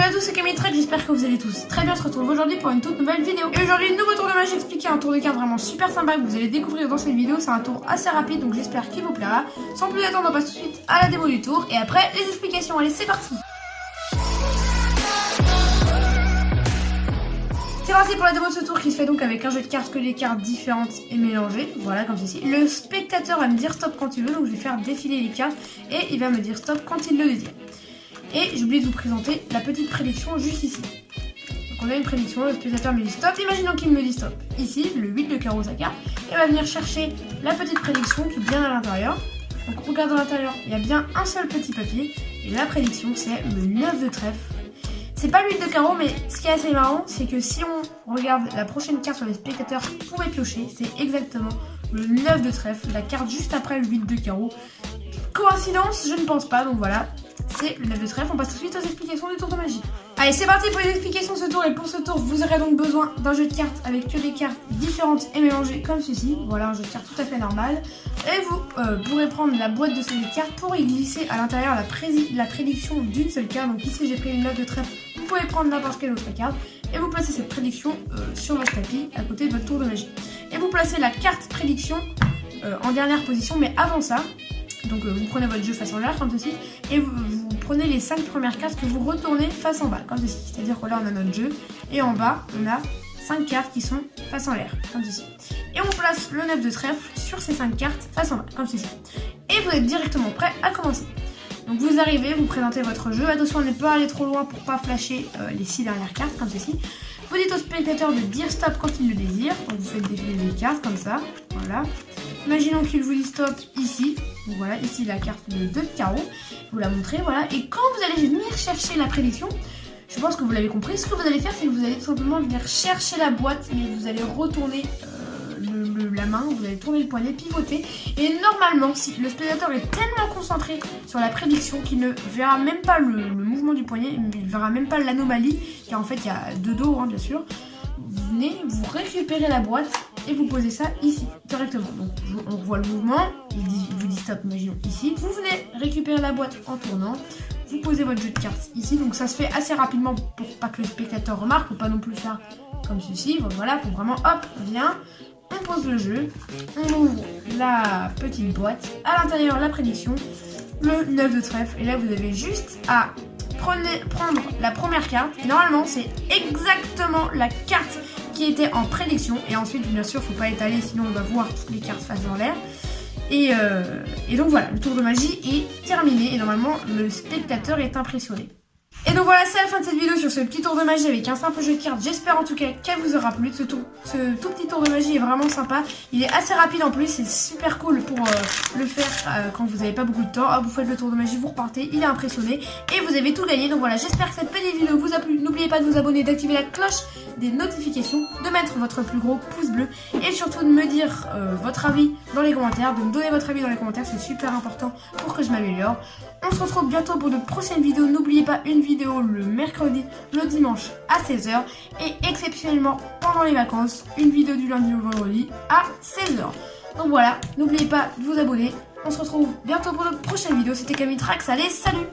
Salut à tous, c'est Camille Trek, j'espère que vous allez tous très bien. On se retrouve aujourd'hui pour une toute nouvelle vidéo. Et aujourd'hui, nouveau tour de magie expliqué, un tour de cartes vraiment super sympa que vous allez découvrir dans cette vidéo. C'est un tour assez rapide, donc j'espère qu'il vous plaira. Sans plus attendre, on passe tout de suite à la démo du tour et après les explications. Allez, c'est parti. C'est parti pour la démo de ce tour qui se fait donc avec un jeu de cartes, que des cartes différentes et mélangées, voilà comme ceci. Le spectateur va me dire stop quand il veut, donc je vais faire défiler les cartes et il va me dire stop quand il le désire. Et j'ai oublié de vous présenter la petite prédiction juste ici. Donc on a une prédiction, le spectateur me dit stop, imaginons qu'il me dit stop. Ici, le 8 de carreau sa carte, et va venir chercher la petite prédiction qui est bien à l'intérieur. Donc on regarde à l'intérieur, il y a bien un seul petit papier, et la prédiction c'est le 9 de trèfle. C'est pas le 8 de carreau, mais ce qui est assez marrant, c'est que si on regarde la prochaine carte sur les spectateurs pourraient piocher, c'est exactement le 9 de trèfle, la carte juste après le 8 de carreau. Coïncidence, je ne pense pas, donc voilà, c'est le 9 de trèfle. On passe tout de suite aux explications du tour de magie. Allez, c'est parti pour les explications de ce tour, et pour ce tour, vous aurez donc besoin d'un jeu de cartes avec que des cartes différentes et mélangées comme ceci. Voilà, un jeu de cartes tout à fait normal. Et vous pourrez prendre la boîte de ce jeu de cartes pour y glisser à l'intérieur la prédiction d'une seule carte. Donc ici, j'ai pris une 9 de trèfle. Vous pouvez prendre n'importe quelle autre carte et vous placez cette prédiction sur votre tapis à côté de votre tour de magie. Et vous placez la carte prédiction en dernière position, mais avant ça, donc vous prenez votre jeu face en l'air comme ceci et vous prenez les 5 premières cartes que vous retournez face en bas comme ceci. C'est-à-dire que là on a notre jeu et en bas on a 5 cartes qui sont face en l'air comme ceci. Et on place le 9 de trèfle sur ces 5 cartes face en bas comme ceci. Et vous êtes directement prêt à commencer. Donc vous arrivez, vous présentez votre jeu. Attention à ne pas aller trop loin pour pas flasher les 6 dernières cartes comme ceci. Vous dites au spectateur de dire stop quand il le désire. Donc vous faites défiler les cartes comme ça. Voilà. Imaginons qu'il vous dit stop ici. Donc voilà, ici la carte de 2 de carreau. Vous la montrez, voilà. Et quand vous allez venir chercher la prédiction, je pense que vous l'avez compris, ce que vous allez faire, c'est que vous allez tout simplement venir chercher la boîte, mais vous allez retourner la main, vous allez tourner le poignet, pivoter, et normalement, si le spectateur est tellement concentré sur la prédiction qu'il ne verra même pas le mouvement du poignet, il ne verra même pas l'anomalie, car en fait il y a 2 dos, hein, bien sûr. Vous venez, vous récupérez la boîte et vous posez ça ici, directement. Donc on voit le mouvement, il vous dit stop, imaginons ici. Vous venez récupérer la boîte en tournant, vous posez votre jeu de cartes ici. Donc ça se fait assez rapidement pour pas que le spectateur remarque, faut pas non plus faire comme ceci. Voilà, faut vraiment hop, viens. On pose le jeu, on ouvre la petite boîte, à l'intérieur la prédiction, le 9 de trèfle, et là vous avez juste à prendre la première carte, et normalement c'est exactement la carte qui était en prédiction, et ensuite bien sûr faut pas étaler sinon on va voir toutes les cartes face dans l'air, et donc voilà, le tour de magie est terminé, et normalement le spectateur est impressionné. Et donc voilà, c'est la fin de cette vidéo sur ce petit tour de magie avec un simple jeu de cartes. J'espère en tout cas qu'elle vous aura plu. Ce tout petit tour de magie est vraiment sympa. Il est assez rapide en plus, c'est super cool pour le faire quand vous n'avez pas beaucoup de temps. Hop, vous faites le tour de magie, vous repartez, il est impressionné et vous avez tout gagné. Donc voilà, j'espère que cette petite vidéo vous a plu. N'oubliez pas de vous abonner, d'activer la cloche des notifications, de mettre votre plus gros pouce bleu et surtout de me dire votre avis dans les commentaires, de me donner votre avis dans les commentaires, c'est super important pour que je m'améliore. On se retrouve bientôt pour de prochaines vidéos. N'oubliez pas une vidéo le mercredi, le dimanche à 16h et exceptionnellement pendant les vacances, une vidéo du lundi au vendredi à 16h. Donc voilà, n'oubliez pas de vous abonner. On se retrouve bientôt pour de prochaines vidéos. C'était Camille Trax, allez, salut!